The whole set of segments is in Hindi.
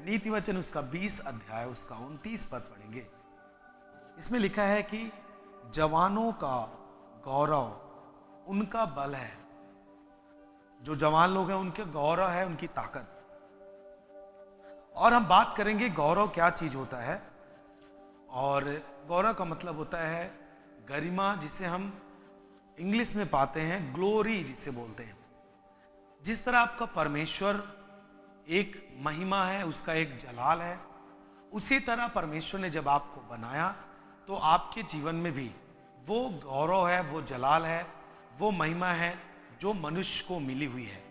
नीति वचन उसका 20 अध्याय उसका 29 पद पढ़ेंगे। इसमें लिखा है कि जवानों का गौरव उनका बल है। जो जवान लोग हैं उनके गौरव है, उनकी ताकत। और हम बात करेंगे गौरव क्या चीज होता है। और गौरव का मतलब होता है गरिमा, जिसे हम इंग्लिश में पाते हैं ग्लोरी जिसे बोलते हैं। जिस तरह आपका परमेश्वर एक महिमा है, उसका एक जलाल है, उसी तरह परमेश्वर ने जब आपको बनाया तो आपके जीवन में भी वो गौरव है, वो जलाल है, वो महिमा है जो मनुष्य को मिली हुई है।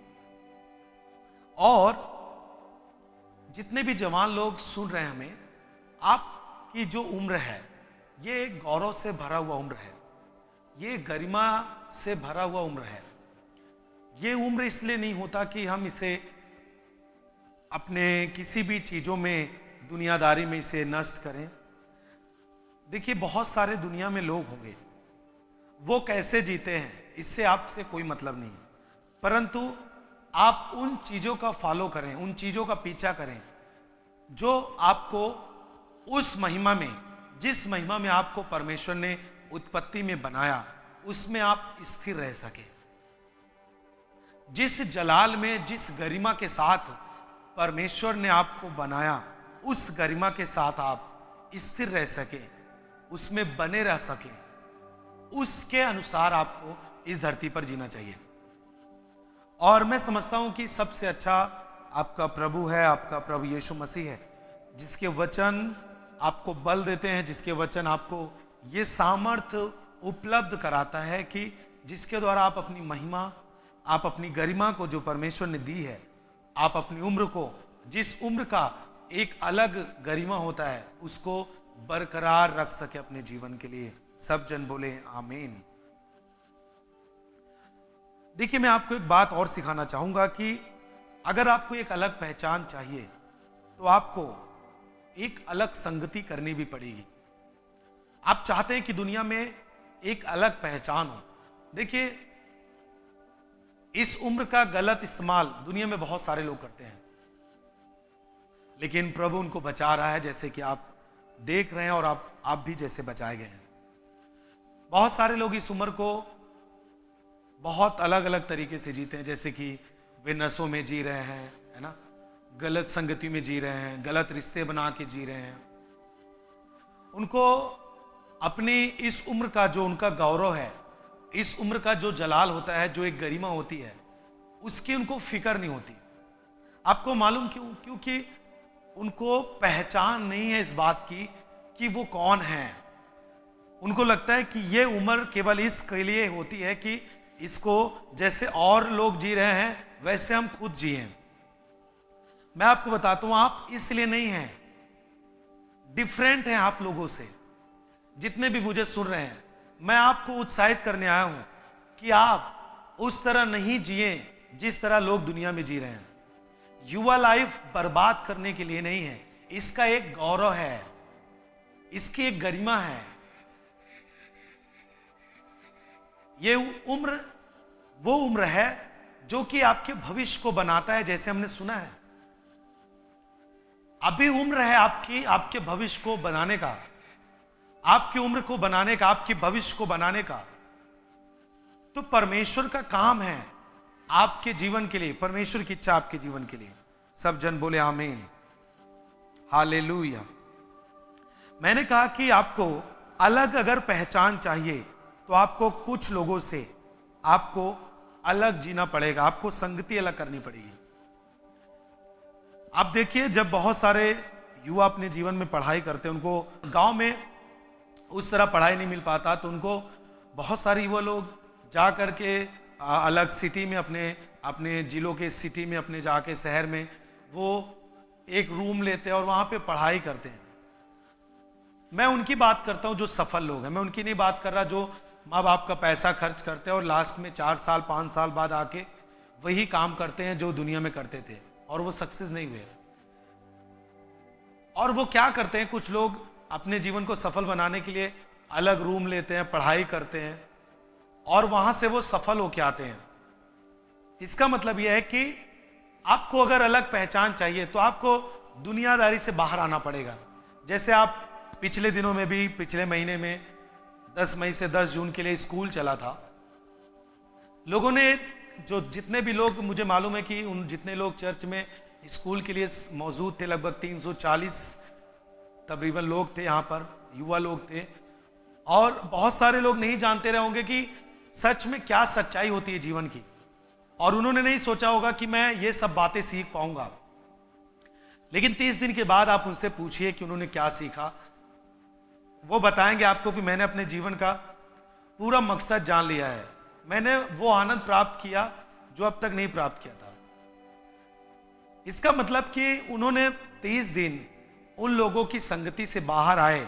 और जितने भी जवान लोग सुन रहे हैं हमें, आपकी जो उम्र है ये गौरव से भरा हुआ उम्र है, ये गरिमा से भरा हुआ उम्र है। ये उम्र इसलिए नहीं होता कि हम इसे अपने किसी भी चीजों में, दुनियादारी में इसे नष्ट करें। देखिए बहुत सारे दुनिया में लोग होंगे, वो कैसे जीते हैं इससे आपसे कोई मतलब नहीं, परंतु आप उन चीजों का फॉलो करें, उन चीजों का पीछा करें जो आपको उस महिमा में, जिस महिमा में आपको परमेश्वर ने उत्पत्ति में बनाया, उसमें आप स्थिर रह सके। जिस जलाल में, जिस गरिमा के साथ परमेश्वर ने आपको बनाया, उस गरिमा के साथ आप स्थिर रह सके, उसमें बने रह सके, उसके अनुसार आपको इस धरती पर जीना चाहिए। और मैं समझता हूं कि सबसे अच्छा आपका प्रभु है, आपका प्रभु यीशु मसीह है, जिसके वचन आपको बल देते हैं, जिसके वचन आपको ये सामर्थ्य उपलब्ध कराता है कि जिसके द्वारा आप अपनी महिमा, आप अपनी गरिमा को जो परमेश्वर ने दी है, आप अपनी उम्र को, जिस उम्र का एक अलग गरिमा होता है, उसको बरकरार रख सके अपने जीवन के लिए। सब जन बोले आमीन। देखिए मैं आपको एक बात और सिखाना चाहूंगा कि अगर आपको एक अलग पहचान चाहिए तो आपको एक अलग संगति करनी भी पड़ेगी। आप चाहते हैं कि दुनिया में एक अलग पहचान हो। देखिए इस उम्र का गलत इस्तेमाल दुनिया में बहुत सारे लोग करते हैं, लेकिन प्रभु उनको बचा रहा है, जैसे कि आप देख रहे हैं और आप भी जैसे बचाए गए हैं। बहुत सारे लोग इस उम्र को बहुत अलग अलग तरीके से जीते हैं, जैसे कि वे नशों में जी रहे हैं, है ना, गलत संगति में जी रहे हैं, गलत रिश्ते बना के जी रहे हैं। उनको अपनी इस उम्र का जो उनका गौरव है, इस उम्र का जो जलाल होता है, जो एक गरिमा होती है, उसकी उनको फिक्र नहीं होती। आपको मालूम क्यों? क्योंकि उनको पहचान नहीं है इस बात की कि वो कौन है। उनको लगता है कि ये उम्र केवल इसके लिए होती है कि इसको जैसे और लोग जी रहे हैं वैसे हम खुद जिए। मैं आपको बताता हूं, आप इसलिए नहीं हैं, डिफरेंट हैं आप लोगों से। जितने भी मुझे सुन रहे हैं, मैं आपको उत्साहित करने आया हूं कि आप उस तरह नहीं जिए जिस तरह लोग दुनिया में जी रहे हैं। युवा लाइफ बर्बाद करने के लिए नहीं है, इसका एक गौरव है, इसकी एक गरिमा है। ये उम्र वो उम्र है जो कि आपके भविष्य को बनाता है, जैसे हमने सुना है। अभी उम्र है आपकी, आपके भविष्य को बनाने का, आपकी उम्र को बनाने का, आपके भविष्य को बनाने का। तो परमेश्वर का काम है आपके जीवन के लिए, परमेश्वर की इच्छा आपके जीवन के लिए। सब जन बोले आमीन, हालेलुया। मैंने कहा कि आपको अलग अगर पहचान चाहिए तो आपको कुछ लोगों से आपको अलग जीना पड़ेगा, आपको संगति अलग करनी पड़ेगी। आप देखिए जब बहुत सारे युवा अपने जीवन में पढ़ाई करते हैं, उनको गांव में उस तरह पढ़ाई नहीं मिल पाता, तो उनको बहुत सारे युवा लोग जा करके अलग सिटी में, अपने जिलों के सिटी में, अपने जाके शहर में वो एक रूम लेते हैं और वहां पे पढ़ाई करते हैं। मैं उनकी बात करता हूं जो सफल लोग हैं, मैं उनकी नहीं बात कर रहा जो माँ बाप का पैसा खर्च करते हैं और लास्ट में 4 साल 5 साल बाद आके वही काम करते हैं जो दुनिया में करते थे और वो सक्सेस नहीं हुए। और वो क्या करते हैं, कुछ लोग अपने जीवन को सफल बनाने के लिए अलग रूम लेते हैं, पढ़ाई करते हैं और वहां से वो सफल होके आते हैं। इसका मतलब यह है कि आपको अगर अलग पहचान चाहिए तो आपको दुनियादारी से बाहर आना पड़ेगा। जैसे आप पिछले दिनों में भी, पिछले महीने में 10 मई से 10 जून के लिए स्कूल चला था। लोगों ने, जो जितने भी लोग, मुझे मालूम है कि उन जितने लोग चर्च में स्कूल के लिए मौजूद थे, लगभग 340 तकरीबन लोग थे, यहाँ पर युवा लोग थे। और बहुत सारे लोग नहीं जानते रहे होंगे कि सच में क्या सच्चाई होती है जीवन की, और उन्होंने नहीं सोचा होगा कि मैं ये सब बातें सीख पाऊंगा। लेकिन 30 दिन के बाद आप उनसे पूछिए कि उन्होंने क्या सीखा। वो बताएंगे आपको कि मैंने अपने जीवन का पूरा मकसद जान लिया है, मैंने वो आनंद प्राप्त किया जो अब तक नहीं प्राप्त किया था। इसका मतलब कि उन्होंने 30 दिन उन लोगों की संगति से बाहर आए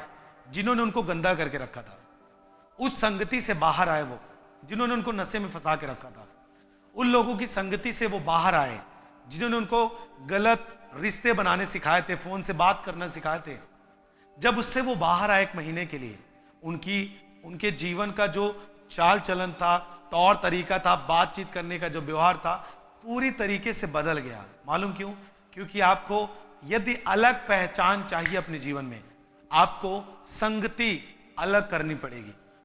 जिन्होंने उनको गंदा करके रखा था। उस संगति से बाहर आए वो जिन्होंने उनको नशे में फंसा के रखा था। उन लोगों की संगति से वो बाहर आए जिन्होंने उनको गलत रिश्ते बनाने सिखाए थे, फोन से बात करना सिखाए थे। जब उससे वो बाहर आए 1 महीने के लिए, उनके जीवन का जो चाल चलन था, तौर तरीका था, बातचीत करने का जो व्यवहार था, पूरी तरीके से बदल गया। मालूम क्यों? क्योंकि आपको यदि अलग पहचान चाहिए अपने जीवन में, आपको संगति अलग करनी पड़ेगी।